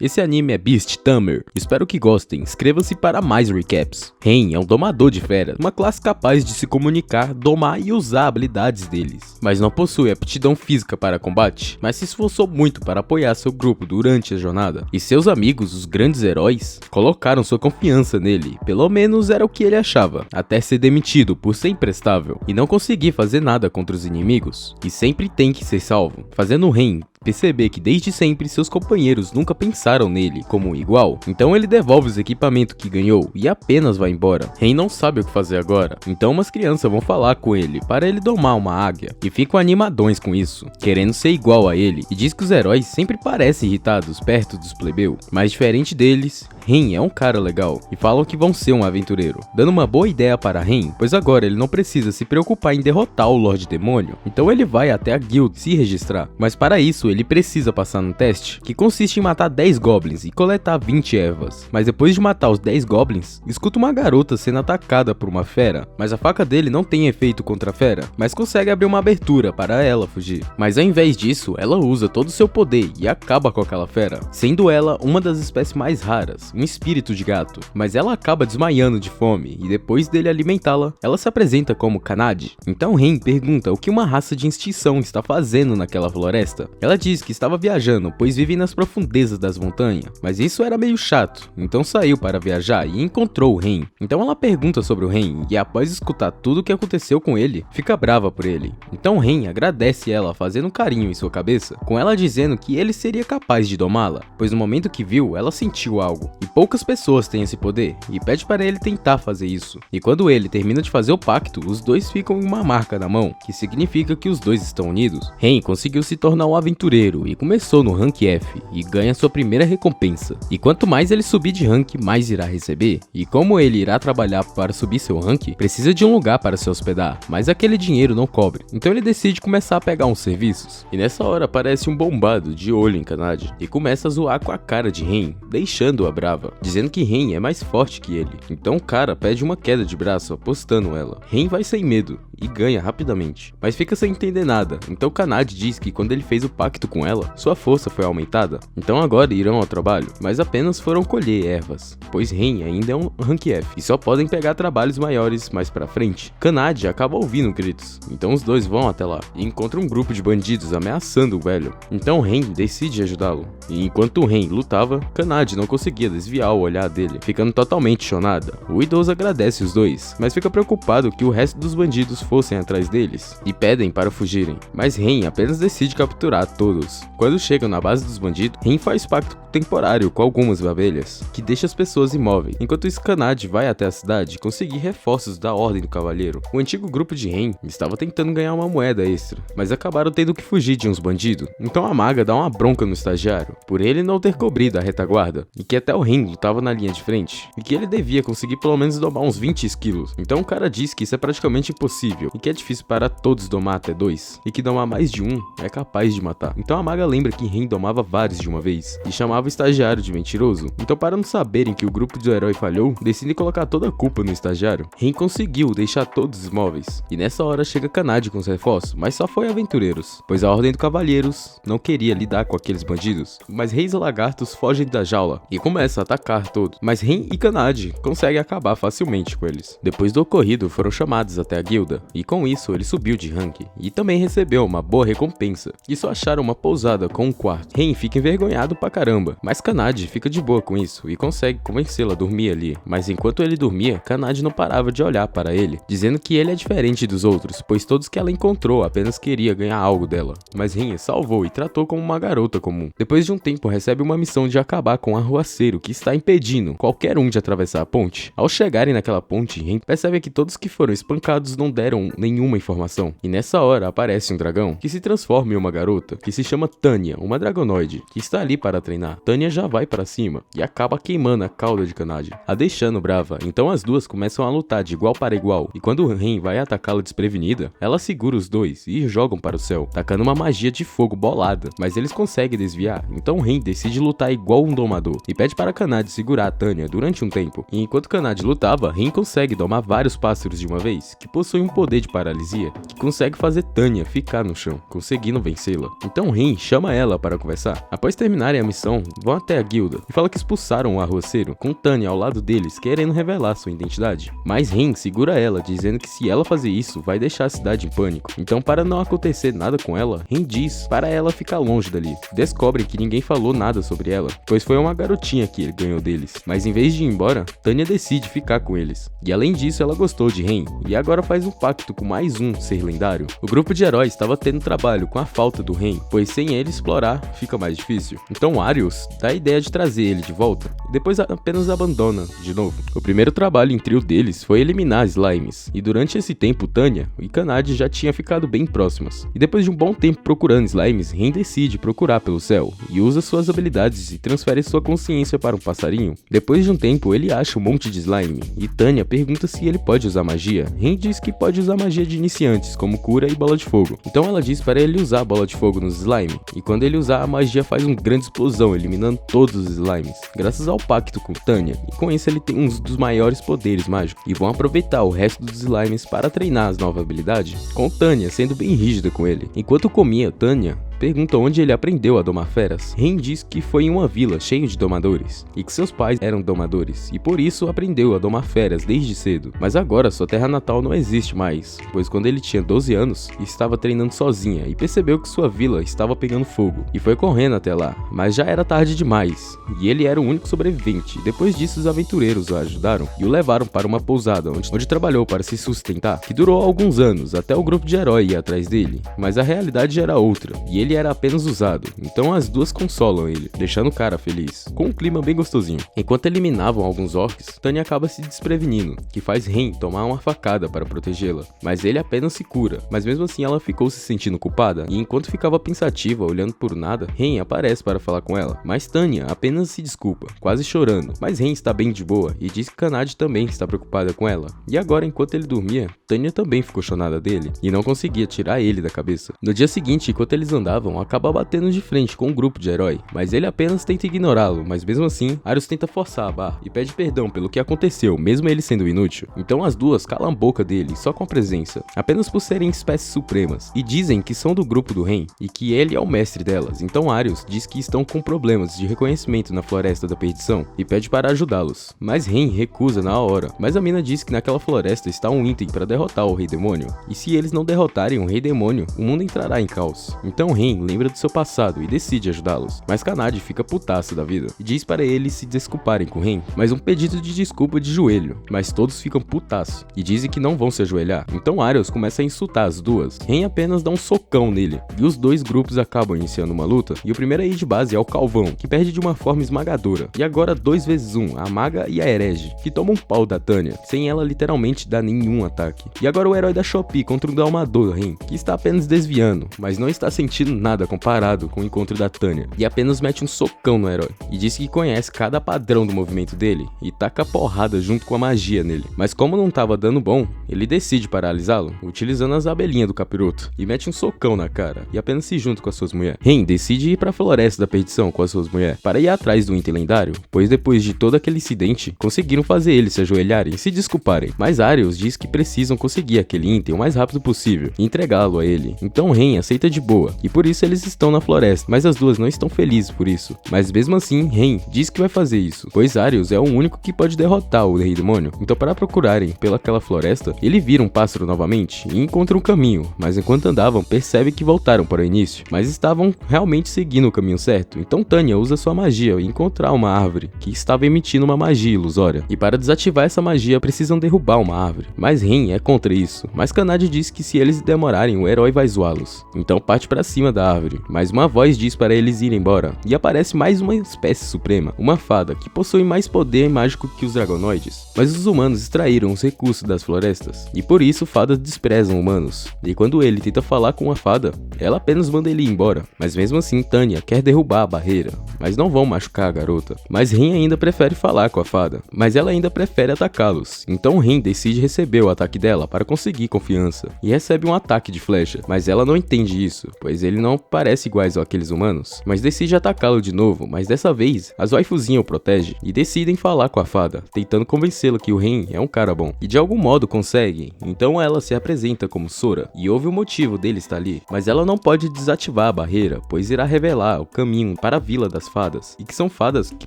Esse anime é Beast Tamer, espero que gostem, inscrevam-se para mais recaps. Ren é um domador de feras, uma classe capaz de se comunicar, domar e usar habilidades deles, mas não possui aptidão física para combate, mas se esforçou muito para apoiar seu grupo durante a jornada. E seus amigos, os grandes heróis, colocaram sua confiança nele, pelo menos era o que ele achava, até ser demitido por ser imprestável e não conseguir fazer nada contra os inimigos, e sempre tem que ser salvo, fazendo Ren perceber que desde sempre seus companheiros nunca pensaram nele como um igual. Então ele devolve os equipamentos que ganhou e apenas vai embora. Ren não sabe o que fazer agora, então umas crianças vão falar com ele para ele domar uma águia e ficam animadões com isso, querendo ser igual a ele, e diz que os heróis sempre parecem irritados perto dos plebeus, mas diferente deles, Ren é um cara legal e falam que vão ser um aventureiro, dando uma boa ideia para Ren, pois agora ele não precisa se preocupar em derrotar o Lorde Demônio, então ele vai até a guild se registrar, mas para isso ele precisa passar num teste, que consiste em matar 10 goblins e coletar 20 ervas. Mas depois de matar os 10 goblins, escuta uma garota sendo atacada por uma fera, mas a faca dele não tem efeito contra a fera, mas consegue abrir uma abertura para ela fugir. Mas ao invés disso, ela usa todo o seu poder e acaba com aquela fera, sendo ela uma das espécies mais raras, um espírito de gato. Mas ela acaba desmaiando de fome, e depois dele alimentá-la, ela se apresenta como Kanade. Então Ren pergunta o que uma raça de extinção está fazendo naquela floresta. Ela diz que estava viajando, pois vive nas profundezas das montanhas, mas isso era meio chato, então saiu para viajar e encontrou o Ren. Então ela pergunta sobre o Ren, e após escutar tudo o que aconteceu com ele, fica brava por ele. Então Ren agradece ela fazendo um carinho em sua cabeça, com ela dizendo que ele seria capaz de domá-la, pois no momento que viu, ela sentiu algo, e poucas pessoas têm esse poder, e pede para ele tentar fazer isso. E quando ele termina de fazer o pacto, os dois ficam em uma marca na mão, que significa que os dois estão unidos. Ren conseguiu se tornar um aventureiro e começou no rank F e ganha sua primeira recompensa. E quanto mais ele subir de rank, mais irá receber. E como ele irá trabalhar para subir seu rank, precisa de um lugar para se hospedar, mas aquele dinheiro não cobre. Então ele decide começar a pegar uns serviços. E nessa hora aparece um bombado de olho em Kanade e começa a zoar com a cara de Ren, deixando-a brava, dizendo que Ren é mais forte que ele. Então o cara pede uma queda de braço apostando ela. Ren vai sem medo e ganha rapidamente, mas fica sem entender nada. Então Kanade diz que quando ele fez o pacto com ela, sua força foi aumentada, então agora irão ao trabalho, mas apenas foram colher ervas, pois Ren ainda é um rank F e só podem pegar trabalhos maiores mais pra frente. Kanade acaba ouvindo gritos, então os dois vão até lá e encontram um grupo de bandidos ameaçando o velho. Então Ren decide ajudá-lo, e enquanto Ren lutava, Kanade não conseguia desviar o olhar dele, ficando totalmente chonada. O idoso agradece os dois, mas fica preocupado que o resto dos bandidos fossem atrás deles e pedem para fugirem, mas Ren apenas decide capturar todos. Quando chegam na base dos bandidos, Ren faz pacto temporário com algumas abelhas, que deixa as pessoas imóveis. Enquanto isso, Kanade vai até a cidade conseguir reforços da Ordem do Cavaleiro. O antigo grupo de Ren estava tentando ganhar uma moeda extra, mas acabaram tendo que fugir de uns bandidos. Então a maga dá uma bronca no estagiário, por ele não ter cobrido a retaguarda, e que até o Ren lutava na linha de frente, e que ele devia conseguir pelo menos domar uns 20 esquilos. Então o cara diz que isso é praticamente impossível, e que é difícil para todos domar até 2, e que domar mais de um é capaz de matar. Então a maga lembra que Ren domava vários de uma vez, e chamava o estagiário de mentiroso. Então, para não saberem que o grupo do herói falhou, decidem colocar toda a culpa no estagiário. Ren conseguiu deixar todos imóveis, e nessa hora chega Kanade com os reforços, mas só foi aventureiros, pois a Ordem dos Cavalheiros não queria lidar com aqueles bandidos. Mas reis e lagartos fogem da jaula e começam a atacar todos, mas Ren e Kanade conseguem acabar facilmente com eles. Depois do ocorrido, foram chamados até a guilda, e com isso ele subiu de rank, e também recebeu uma boa recompensa, e só acharam uma pousada com um quarto. Ren fica envergonhado pra caramba, mas Kanade fica de boa com isso e consegue convencê-la a dormir ali. Mas enquanto ele dormia, Kanade não parava de olhar para ele, dizendo que ele é diferente dos outros, pois todos que ela encontrou apenas queria ganhar algo dela. Mas Ren salvou e tratou como uma garota comum. Depois de um tempo, recebe uma missão de acabar com um arruaceiro que está impedindo qualquer um de atravessar a ponte. Ao chegarem naquela ponte, Ren percebe que todos que foram espancados não deram nenhuma informação. E nessa hora aparece um dragão que se transforma em uma garota que se chama Tanya, uma dragonoide, que está ali para treinar. Tanya já vai para cima e acaba queimando a cauda de Kanade, a deixando brava. Então as duas começam a lutar de igual para igual, e quando Ren vai atacá-la desprevenida, ela segura os dois e jogam para o céu, tacando uma magia de fogo bolada, mas eles conseguem desviar. Então Ren decide lutar igual um domador e pede para Kanade segurar a Tanya durante um tempo. E enquanto Kanade lutava, Ren consegue domar vários pássaros de uma vez, que possuem um poder de paralisia, que consegue fazer Tanya ficar no chão, conseguindo vencê-la. Então Então Ren chama ela para conversar. Após terminarem a missão, vão até a guilda e fala que expulsaram o arroceiro, com Tanya ao lado deles querendo revelar sua identidade. Mas Ren segura ela, dizendo que se ela fazer isso, vai deixar a cidade em pânico. Então, para não acontecer nada com ela, Ren diz para ela ficar longe dali. Descobrem que ninguém falou nada sobre ela, pois foi uma garotinha que ele ganhou deles. Mas em vez de ir embora, Tanya decide ficar com eles. E além disso, ela gostou de Ren e agora faz um pacto com mais um ser lendário. O grupo de heróis estava tendo trabalho com a falta do Ren, pois sem ele explorar fica mais difícil. Então Arius dá a ideia de trazer ele de volta e depois apenas abandona de novo. O primeiro trabalho em trio deles foi eliminar slimes, e durante esse tempo Tanya e Kanade já tinham ficado bem próximas. E depois de um bom tempo procurando slimes, Ren decide procurar pelo céu e usa suas habilidades e transfere sua consciência para um passarinho. Depois de um tempo ele acha um monte de slime e Tanya pergunta se ele pode usar magia. Ren diz que pode usar magia de iniciantes, como cura e bola de fogo. Então ela diz para ele usar a bola de fogo nos slime, e quando ele usar, a magia faz uma grande explosão, eliminando todos os slimes, graças ao pacto com Tanya, e com isso ele tem um dos maiores poderes mágicos, e vão aproveitar o resto dos slimes para treinar as novas habilidades, com Tanya sendo bem rígida com ele. Enquanto comia, Tanya pergunta onde ele aprendeu a domar feras. Ren diz que foi em uma vila cheia de domadores, e que seus pais eram domadores, e por isso aprendeu a domar feras desde cedo. Mas agora sua terra natal não existe mais, pois quando ele tinha 12 anos, estava treinando sozinha e percebeu que sua vila estava pegando fogo, e foi correndo até lá, mas já era tarde demais, e ele era o único sobrevivente. Depois disso, os aventureiros o ajudaram e o levaram para uma pousada, onde trabalhou para se sustentar, que durou alguns anos, até o grupo de herói ir atrás dele, mas a realidade era outra, e ele era apenas usado, então as duas consolam ele, deixando o cara feliz, com um clima bem gostosinho. Enquanto eliminavam alguns orcs, Tanya acaba se desprevenindo, que faz Ren tomar uma facada para protegê-la, mas ele apenas se cura. Mas mesmo assim ela ficou se sentindo culpada, e enquanto ficava pensativa, olhando por nada, Ren aparece para falar com ela, mas Tanya apenas se desculpa, quase chorando. Mas Ren está bem de boa, e diz que Kanade também está preocupada com ela. E agora, enquanto ele dormia, Tanya também ficou chonada dele, e não conseguia tirar ele da cabeça. No dia seguinte, enquanto eles andavam, acaba batendo de frente com um grupo de herói, mas ele apenas tenta ignorá-lo. Mas mesmo assim, Arius tenta forçar a barra e pede perdão pelo que aconteceu, mesmo ele sendo inútil. Então as duas calam a boca dele só com a presença, apenas por serem espécies supremas, e dizem que são do grupo do Ren e que ele é o mestre delas. Então Arius diz que estão com problemas de reconhecimento na Floresta da Perdição e pede para ajudá-los, mas Ren recusa na hora. Mas a mina diz que naquela floresta está um item para derrotar o Rei Demônio, e se eles não derrotarem o Rei Demônio, o mundo entrará em caos. Então Ren lembra do seu passado e decide ajudá-los, mas Kanade fica putaça da vida e diz para eles se desculparem com Ren, mas um pedido de desculpa de joelho, mas todos ficam putaço e dizem que não vão se ajoelhar. Então Arius começa a insultar as duas. Ren apenas dá um socão nele e os dois grupos acabam iniciando uma luta, e o primeiro a ir de base é o Calvão, que perde de uma forma esmagadora, e agora 2 × 1, a Maga e a Herege, que tomam um pau da Tanya, sem ela literalmente dar nenhum ataque. E agora o herói da Shopee contra o Dalmador Ren, que está apenas desviando, mas não está sentindo nada comparado com o encontro da Tanya, e apenas mete um socão no herói, e diz que conhece cada padrão do movimento dele, e taca a porrada junto com a magia nele. Mas como não tava dando bom, ele decide paralisá-lo, utilizando as abelhinhas do capiroto, e mete um socão na cara, e apenas se junta com as suas mulheres. Ren decide ir pra Floresta da Perdição com as suas mulheres, para ir atrás do item lendário, pois depois de todo aquele incidente, conseguiram fazer eles se ajoelharem e se desculparem. Mas Arius diz que precisam conseguir aquele item o mais rápido possível, e entregá-lo a ele. Então Ren aceita de boa, e por isso eles estão na floresta, mas as duas não estão felizes por isso. Mas mesmo assim, Ren diz que vai fazer isso, pois Arius é o único que pode derrotar o Rei Demônio. Então, para procurarem pelaquela floresta, ele vira um pássaro novamente e encontra um caminho, mas enquanto andavam, percebe que voltaram para o início, mas estavam realmente seguindo o caminho certo. Então Tanya usa sua magia e encontrar uma árvore que estava emitindo uma magia ilusória, e para desativar essa magia precisam derrubar uma árvore, mas Ren é contra isso. Mas Kanade diz que se eles demorarem, o herói vai zoá-los. Então parte para cima da árvore, mas uma voz diz para eles irem embora, e aparece mais uma espécie suprema, uma fada, que possui mais poder mágico que os dragonoides. Mas os humanos extraíram os recursos das florestas, e por isso fadas desprezam humanos. E quando ele tenta falar com a fada, ela apenas manda ele ir embora. Mas mesmo assim, Tanya quer derrubar a barreira, mas não vão machucar a garota. Mas Ren ainda prefere falar com a fada, mas ela ainda prefere atacá-los. Então Ren decide receber o ataque dela para conseguir confiança, e recebe um ataque de flecha, mas ela não entende isso, pois ele não parecem iguais àqueles humanos, mas decide atacá-lo de novo, mas dessa vez, as waifuzinhas o protegem e decidem falar com a fada, tentando convencê-la que o Ren é um cara bom, e de algum modo conseguem. Então ela se apresenta como Sora, e ouve o motivo dele estar ali, mas ela não pode desativar a barreira, pois irá revelar o caminho para a Vila das Fadas, e que são fadas que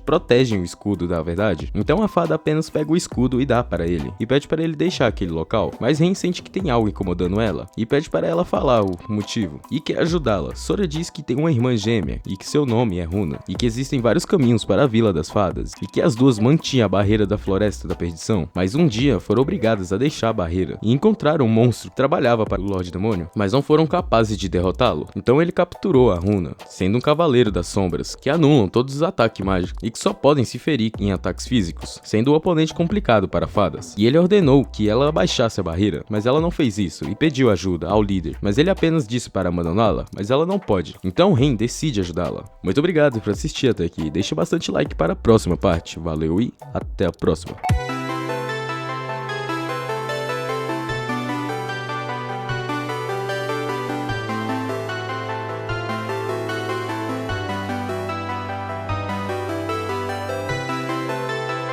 protegem o escudo da verdade. Então a fada apenas pega o escudo e dá para ele, e pede para ele deixar aquele local, mas Ren sente que tem algo incomodando ela, e pede para ela falar o motivo, e quer ajudá-la. Sora diz que tem uma irmã gêmea, e que seu nome é Runa, e que existem vários caminhos para a Vila das Fadas, e que as duas mantinham a barreira da Floresta da Perdição, mas um dia foram obrigadas a deixar a barreira, e encontraram um monstro que trabalhava para o Lorde Demônio, mas não foram capazes de derrotá-lo. Então ele capturou a Runa, sendo um cavaleiro das sombras, que anulam todos os ataques mágicos, e que só podem se ferir em ataques físicos, sendo o oponente complicado para fadas. E ele ordenou que ela abaixasse a barreira, mas ela não fez isso, e pediu ajuda ao líder, mas ele apenas disse para abandoná-la, mas ela não pode. Então Ren decide ajudá-la. Muito obrigado por assistir até aqui, deixa bastante like para a próxima parte, valeu e até a próxima.